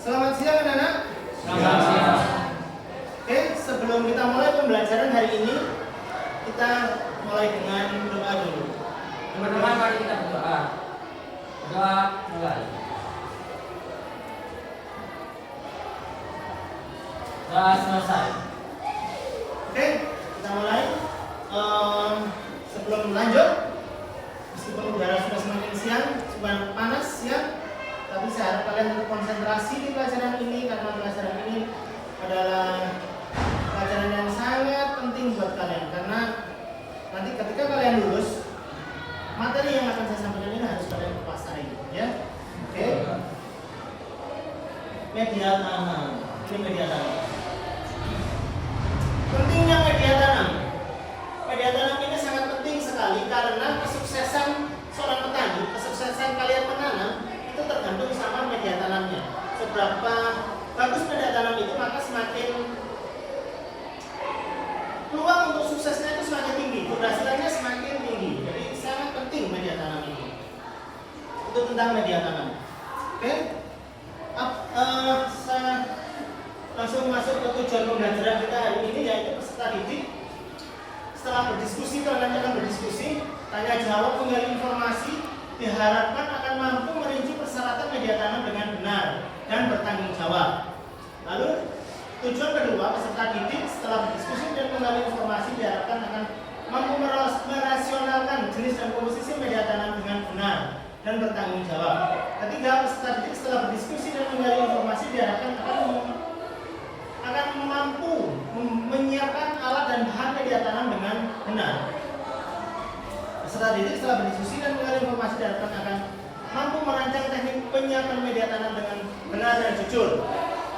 Selamat siang anak-anak. Selamat siang. Oke, sebelum kita mulai pembelajaran hari ini, kita mulai dengan doa dulu. Teman-teman, mari kita berdoa. Doa mulai. Doa selesai. Oke, kita mulai. Sebelum lanjut, meskipun udara sudah semakin siang, sudah panas ya, tapi saya harap kalian tetap konsentrasi di pelajaran ini karena pelajaran ini adalah pelajaran yang sangat penting buat kalian karena nanti ketika kalian lulus, materi yang akan saya sampaikan ini harus kalian kuasai, ya. Oke. Media tanam. Ini media tanam. Pentingnya media tanam. Media tanam ini sangat penting sekali karena kesuksesan seorang petani, kesuksesan kalian menanam itu tergantung sama media tanamnya. Seberapa bagus media tanam itu, maka semakin peluang untuk suksesnya itu semakin tinggi, keberhasilannya semakin tinggi. Jadi sangat penting media tanam ini. Itu tentang media tanam. Oke? Saya langsung masuk ke tujuan pembelajaran kita hari ini, yaitu peserta didik. Setelah berdiskusi, kalian akan berdiskusi, tanya jawab, menggali informasi, diharapkan akan mampu merinci persyaratan media tanam dengan benar dan bertanggung jawab. Lalu tujuan kedua, peserta didik setelah berdiskusi dan menggali informasi diharapkan akan mampu merasionalkan jenis dan komposisi media tanam dengan benar dan bertanggung jawab. Ketiga, peserta didik setelah berdiskusi dan menggali informasi diharapkan akan mampu menyiapkan alat dan bahan media tanam dengan benar. Peserta didik setelah berdiskusi dan menggali informasi diharapkan akan mampu merancang teknik penyiapan media tanam dengan benar dan jujur.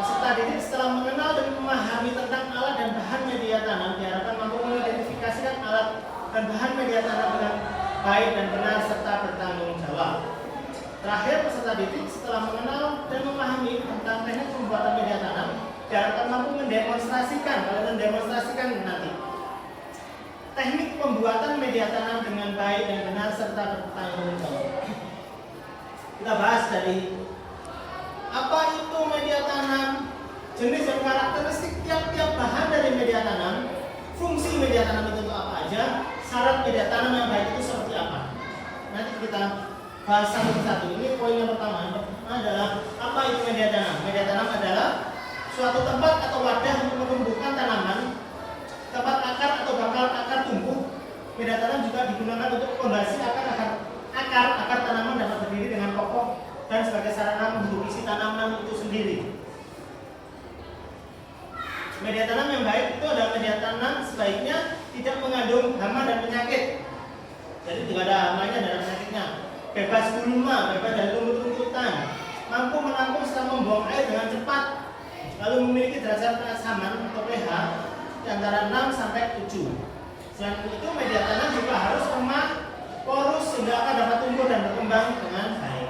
Peserta didik setelah mengenal dan memahami tentang alat dan bahan media tanam diharapkan mampu mengidentifikasikan alat dan bahan media tanam dengan baik dan benar serta bertanggung jawab. Terakhir, peserta didik setelah mengenal dan memahami tentang teknik pembuatan media tanam diharapkan mampu mendemonstrasikan nanti teknik pembuatan media tanam dengan baik dan benar serta bertanggung jawab. Kita bahas dari apa itu media tanam, jenis dan karakteristik tiap-tiap bahan dari media tanam, fungsi media tanam itu apa aja, syarat media tanam yang baik itu seperti apa. Nanti kita bahas satu persatu. Ini poin yang pertama adalah apa itu media tanam. Media tanam adalah suatu tempat atau wadah untuk menumbuhkan tanaman, tempat akar atau bakal akar tumbuh. Media tanam juga digunakan untuk fondasi akar tanaman dapat berdiri dengan kokoh dan sebagai sarana membentuk isi tanaman itu sendiri. Media tanam yang baik itu adalah media tanam sebaiknya tidak mengandung hama dan penyakit. Jadi tidak ada hamanya dan penyakitnya. Bebas gulma, bebas dari rumput-rumputan, mampu menampung serta membuang air dengan cepat, lalu memiliki derajat keasaman atau pH di antara 6 sampai 7. Selain itu, media tanam juga harus lemah, porus sehingga akan dapat tumbuh dan berkembang dengan baik.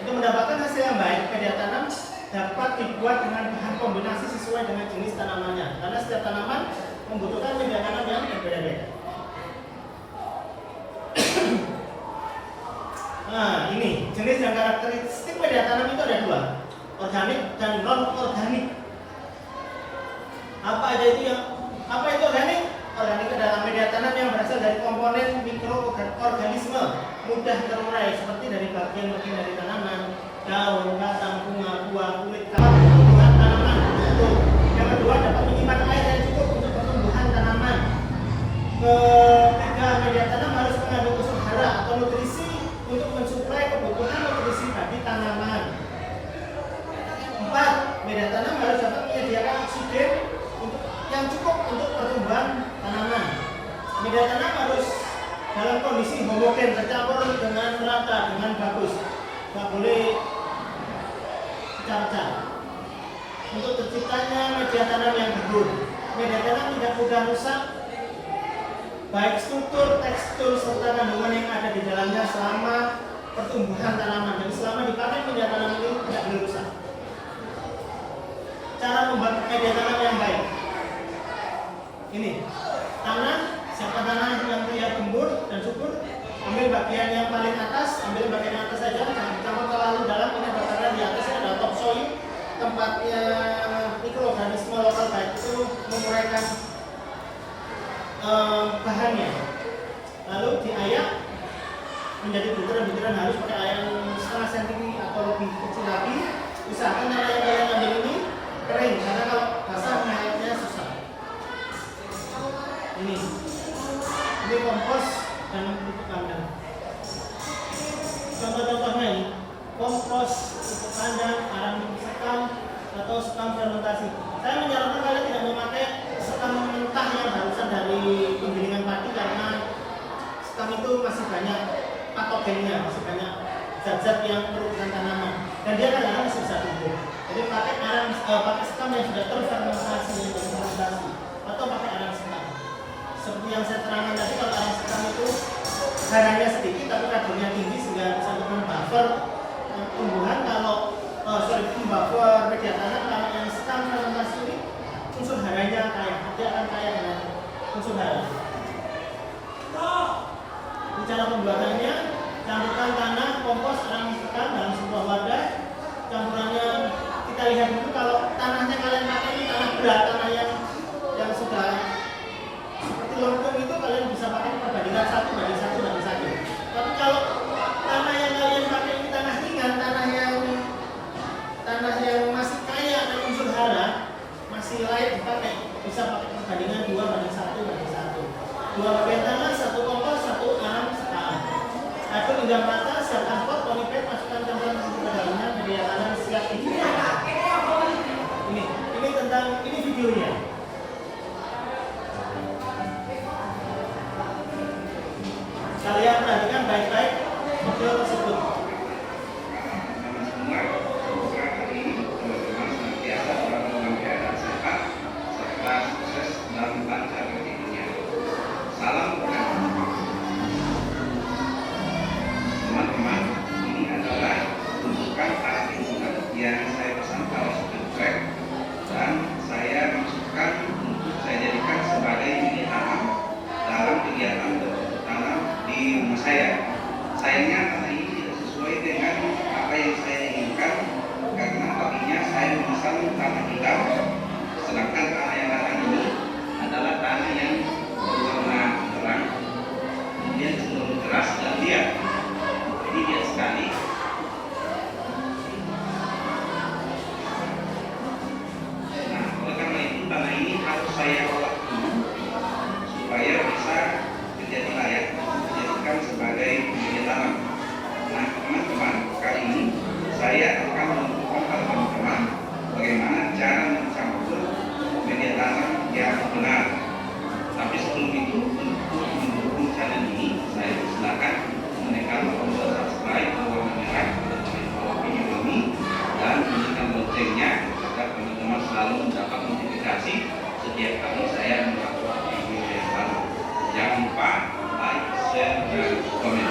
Untuk mendapatkan hasil yang baik, media tanam dapat dibuat dengan bahan kombinasi sesuai dengan jenis tanamannya, karena setiap tanaman membutuhkan media tanam yang berbeda-beda. Nah, ini jenis dan karakteristik media tanam itu ada dua, organik dan non-organik. Apa itu organik? Organik adalah media tanam yang berasal dari komponen mikroorganisme mudah terurai seperti dari bagian-bagian dari tanaman, daun, batang, bunga, buah, kulit, tumbuhan tanaman. Yang kedua, dapat menyimpan air yang cukup untuk pertumbuhan tanaman. Ketiga, media tanam harus mengandung unsur hara atau nutrisi untuk mensuplai kebutuhan nutrisi bagi tanaman. 4. Media tanam harus dapat menyediakan oksigen yang cukup untuk pertumbuhan tanaman. Media tanam harus dalam kondisi homogen, tercampur dengan rata, dengan bagus. Tidak boleh pecah-pecah. Untuk terciptanya media tanam yang gembur. Media tanam tidak mudah rusak, baik struktur, tekstur, serta kandungan yang ada di dalamnya selama pertumbuhan tanaman. Dan selama dipakai media tanam ini tidak boleh rusak. Cara membuat media tanam yang baik. Ini tanah, siapkan tanah yang terlihat gembur dan subur. Ambil bagian yang paling atas, ambil bagian yang atas saja, jangan dicampur terlalu dalam. Ini karena di atasnya ada topsoil. tempatnya mikroorganisme lokal baik itu menguraikan bahannya, lalu diayak menjadi butiran-butiran halus pakai ayak setengah cm atau lebih kecil lagi. Usahakan tanah yang kalian ambil ini kering, karena kalau basah mengayaknya susah. Ini kompos dan pupuk kandang. Contoh-contohnya ini kompos, pupuk kandang, arang sekam atau sekam fermentasi. Saya menyarankan kalian tidak memakai sekam mentah yang harusan dari penggilingan padi, karena sekam itu masih banyak patogennya, masih banyak zat-zat yang merugikan tanaman, dan dia kadang-kadang masih bisa tumbuh. Jadi pakai sekam yang sudah terfermentasi, atau pakai arang sekam. Seperti yang saya terangkan tadi, kalau arang sekam itu haranya sedikit tapi kadurnya tinggi sehingga bisa untuk membuffer tumbuhan. Kalau membuffer media tanam, kalau yang sekam fermentasi ini unsur haranya kaya, dia akan kaya dengan unsur hara. Ini cara pembuatannya: campurkan tanah, kompos, arang sekam dalam sebuah wadah. Campurannya kita lihat dulu, kalau tanahnya kalian pakai ini tanah berat, tanah yang sudah seperti lompong itu, kalian bisa pakai perbandingan 1:1:1. Tapi kalau tanah yang kalian pakai ini tanah ringan, tanah yang masih kaya akan unsur hara, masih layak dipakai, bisa pakai perbandingan 2:1:1. 2 bagian tanah, 1 kompos, 1 arang sekam. Aduk hingga rata, siapkan pot, polybag, masukkan campuran ke dalamnya, media tanam siap digunakan. Ini videonya. Kalian perhatikan baik-baik video tersebut. Teman-teman, ini adalah rujukan alat yang saya pesan kalau sudah dan saya masukkan untuk saya jadikan sebagai bibit tanam dalam kegiatan bercocok tanam di rumah saya. Sayangnya tanah ini tidak sesuai dengan apa yang saya inginkan, karena tadinya saya memasang tanah hitam, sedangkan tanah yang datang ini adalah tanah yang berwarna terang, kemudian cenderung keras dan liat. Jadi lihat sekali. Nah, oleh karena itu tanah ini harus saya olah dulu supaya bisa menjadi layak dijadikan sebagai media tanam. Nah, teman-teman, kali ini saya akan menunjukkan kepada teman-teman bagaimana cara mencampur media tanam yang benar. Tapi sebelum itu, untuk mendukung channel ini, saya silakan menekan tombol subscribe berwarna merah dan bawah video ini, dan bunyikan loncengnya agar teman-teman selalu mendapat notifikasi setiap kali saya mengupload video yang baru. Jangan lupa like, share, dan komen.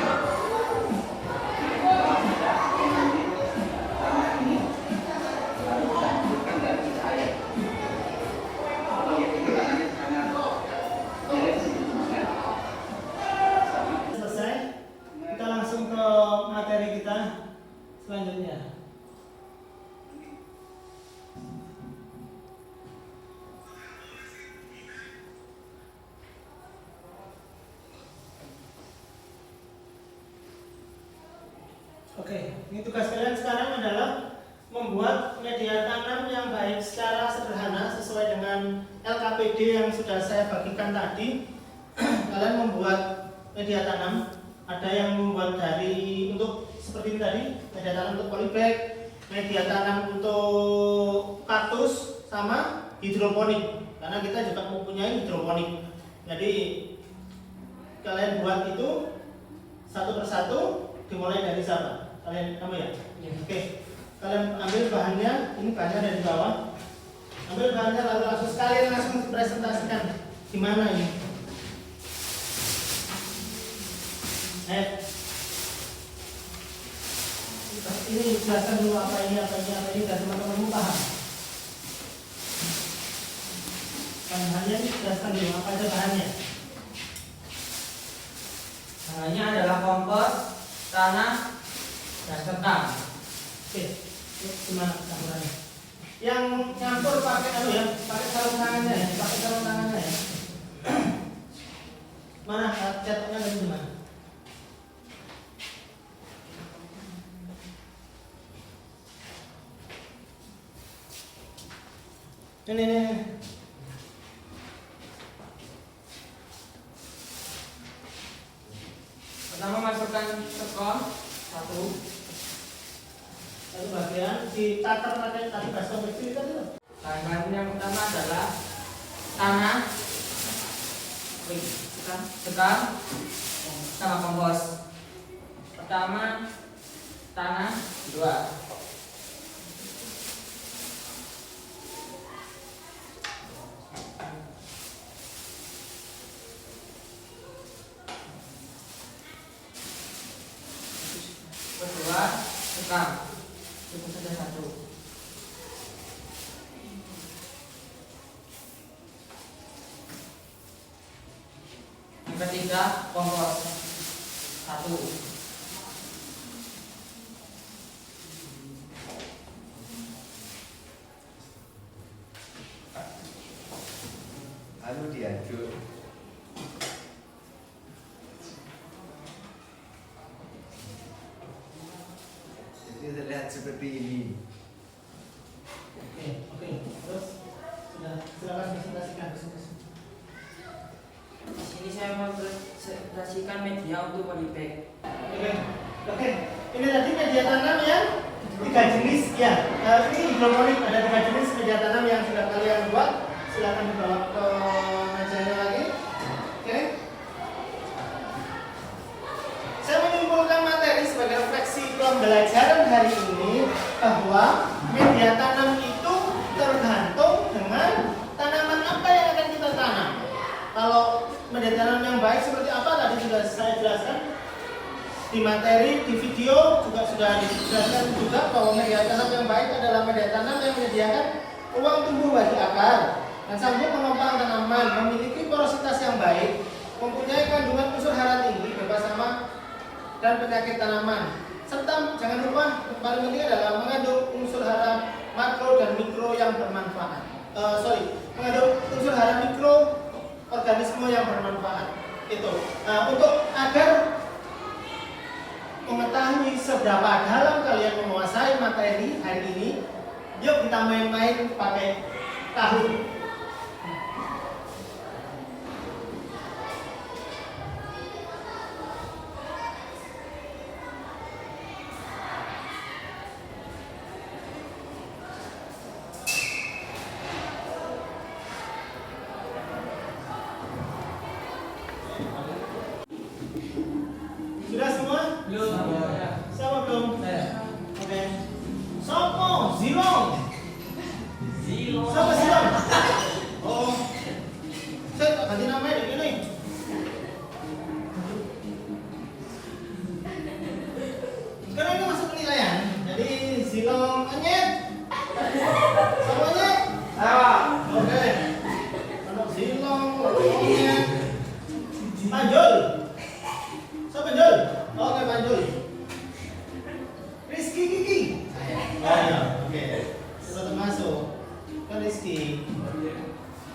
Selanjutnya, oke, ini tugas kalian sekarang adalah membuat media tanam yang baik secara sederhana sesuai dengan LKPD yang sudah saya bagikan tadi. Kalian membuat media tanam, ada yang membuat dari untuk seperti ini tadi, media tanam untuk polybag, media tanam untuk kaktus, sama hidroponik, karena kita juga mempunyai hidroponik. Jadi kalian buat itu satu persatu, dimulai dari siapa? Kalian, kamu ya? Oke, kalian ambil bahannya, ini bahannya dari bawah. Ambil bahannya lalu langsung presentasikan di mana ini. Ini jelaskan dulu apa ini dan teman-teman paham. Bahannya ini jelaskan dulu apa aja bahannya. Bahannya adalah kompos, tanah, dan sekam. Oke, gimana campurannya? yang nyampur pakai ya, pakai sarung tangannya ya, Mana cetaknya dari mana? Ini. Pertama masukkan sekon 1. Satu bagian ditatar pakai tali basah kecil tadi loh. Bahan yang pertama adalah tanah, sekam, sama kompos. Pertama tanah, 2. Kedua sekam, cukup saja 1. Yang ketiga kompos 1. Anu diaduk. Jadi terlihat seperti ini. Oke. Terus silakan presentasikan. Di sini saya mau presentasikan media untuk polybag. Oke. Ini tadi media tanam yang 3 jenis ya. Ini hidroponik, ada 3 jenis media tanam yang sudah kalian buat. Silakan dibawa ke mejanya lagi. Oke. Saya menyimpulkan materi sebagai refleksi pembelajaran hari ini bahwa media tanam itu tergantung dengan tanaman apa yang akan kita tanam. Kalau media tanam yang baik seperti apa tadi sudah saya jelaskan di materi, di video juga sudah dijelaskan juga bahwa media tanam yang baik adalah media tanam yang menyediakan ruang tumbuh bagi akar dan sanggup menopang tanaman, memiliki porositas yang baik, mempunyai kandungan unsur hara tinggi, bebas hama dan penyakit tanaman, serta jangan lupa paling penting adalah mengandung unsur hara makro dan mikro yang bermanfaat. Mengandung unsur hara mikro organisme yang bermanfaat. Itu untuk agar mengetahui seberapa dalam kalian menguasai materi hari ini, yuk kita main-main pakai tahu. Sudah semua? Belum. Siapa belum? Saya. Oke. Sopo? Zilong. Zilong. Siapa Zilong? Oh. Saya tak ganti namanya di sini. Sekarang ini masuk penilaian. Jadi Zilong Anyet. Siapa Anyet? Oke. Anak Zilong Anyet. Panjul. Siapa Panjul? Oke Panjul. Rizky Kiki. Oh iya, oke. Sudah termasuk. Kan Rizky.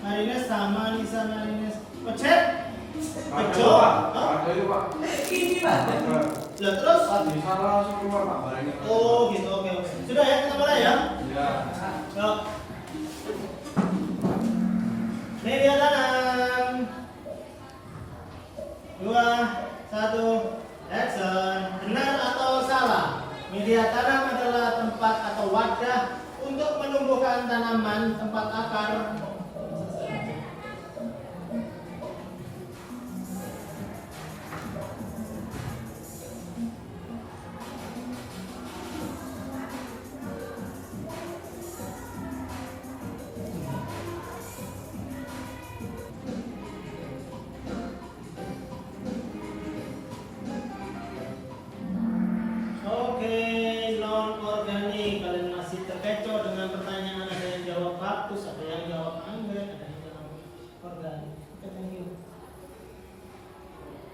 Marines sama Nisa Marines. Pecet? Bejo? Ini Pak. Lah terus? Oh gitu, oke. Sudah ya, kita mulai ya? Yuk. Media tanam. 2, 1, action. Benar atau salah? Media tanam adalah tempat atau wadah untuk menumbuhkan tanaman, tempat akar. Oke, non organik. Kalian masih terkecoh dengan pertanyaan, ada yang jawab kaktus, ada yang jawab anggrek, ada yang jawab organik. Oke, thank you.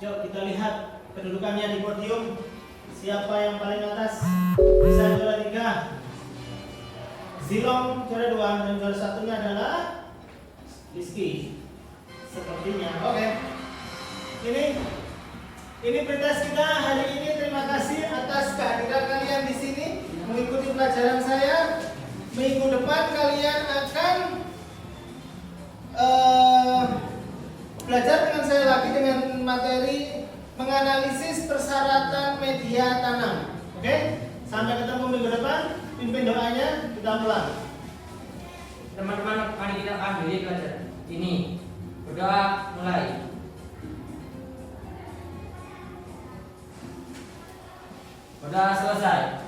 Yuk kita lihat kedudukannya di podium. Siapa yang paling atas? Bisa 2, 3. Zilong juara 2 dan juara satunya adalah Rizky. Sepertinya. Oke. Ini pretest kita hari ini. Terima kasih atas kehadiran kalian di sini mengikuti pelajaran saya. Minggu depan kalian akan belajar dengan saya lagi dengan materi menganalisis persyaratan media tanam. Oke? Sampai ketemu minggu depan. Pimpin doanya, kita pulang. Teman-teman, mari kita ambil pelajaran ini. Berdoa mulai. Berdoa selesai.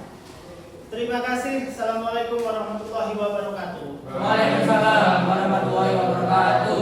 Terima kasih. Assalamualaikum warahmatullahi wabarakatuh. Waalaikumsalam warahmatullahi wabarakatuh.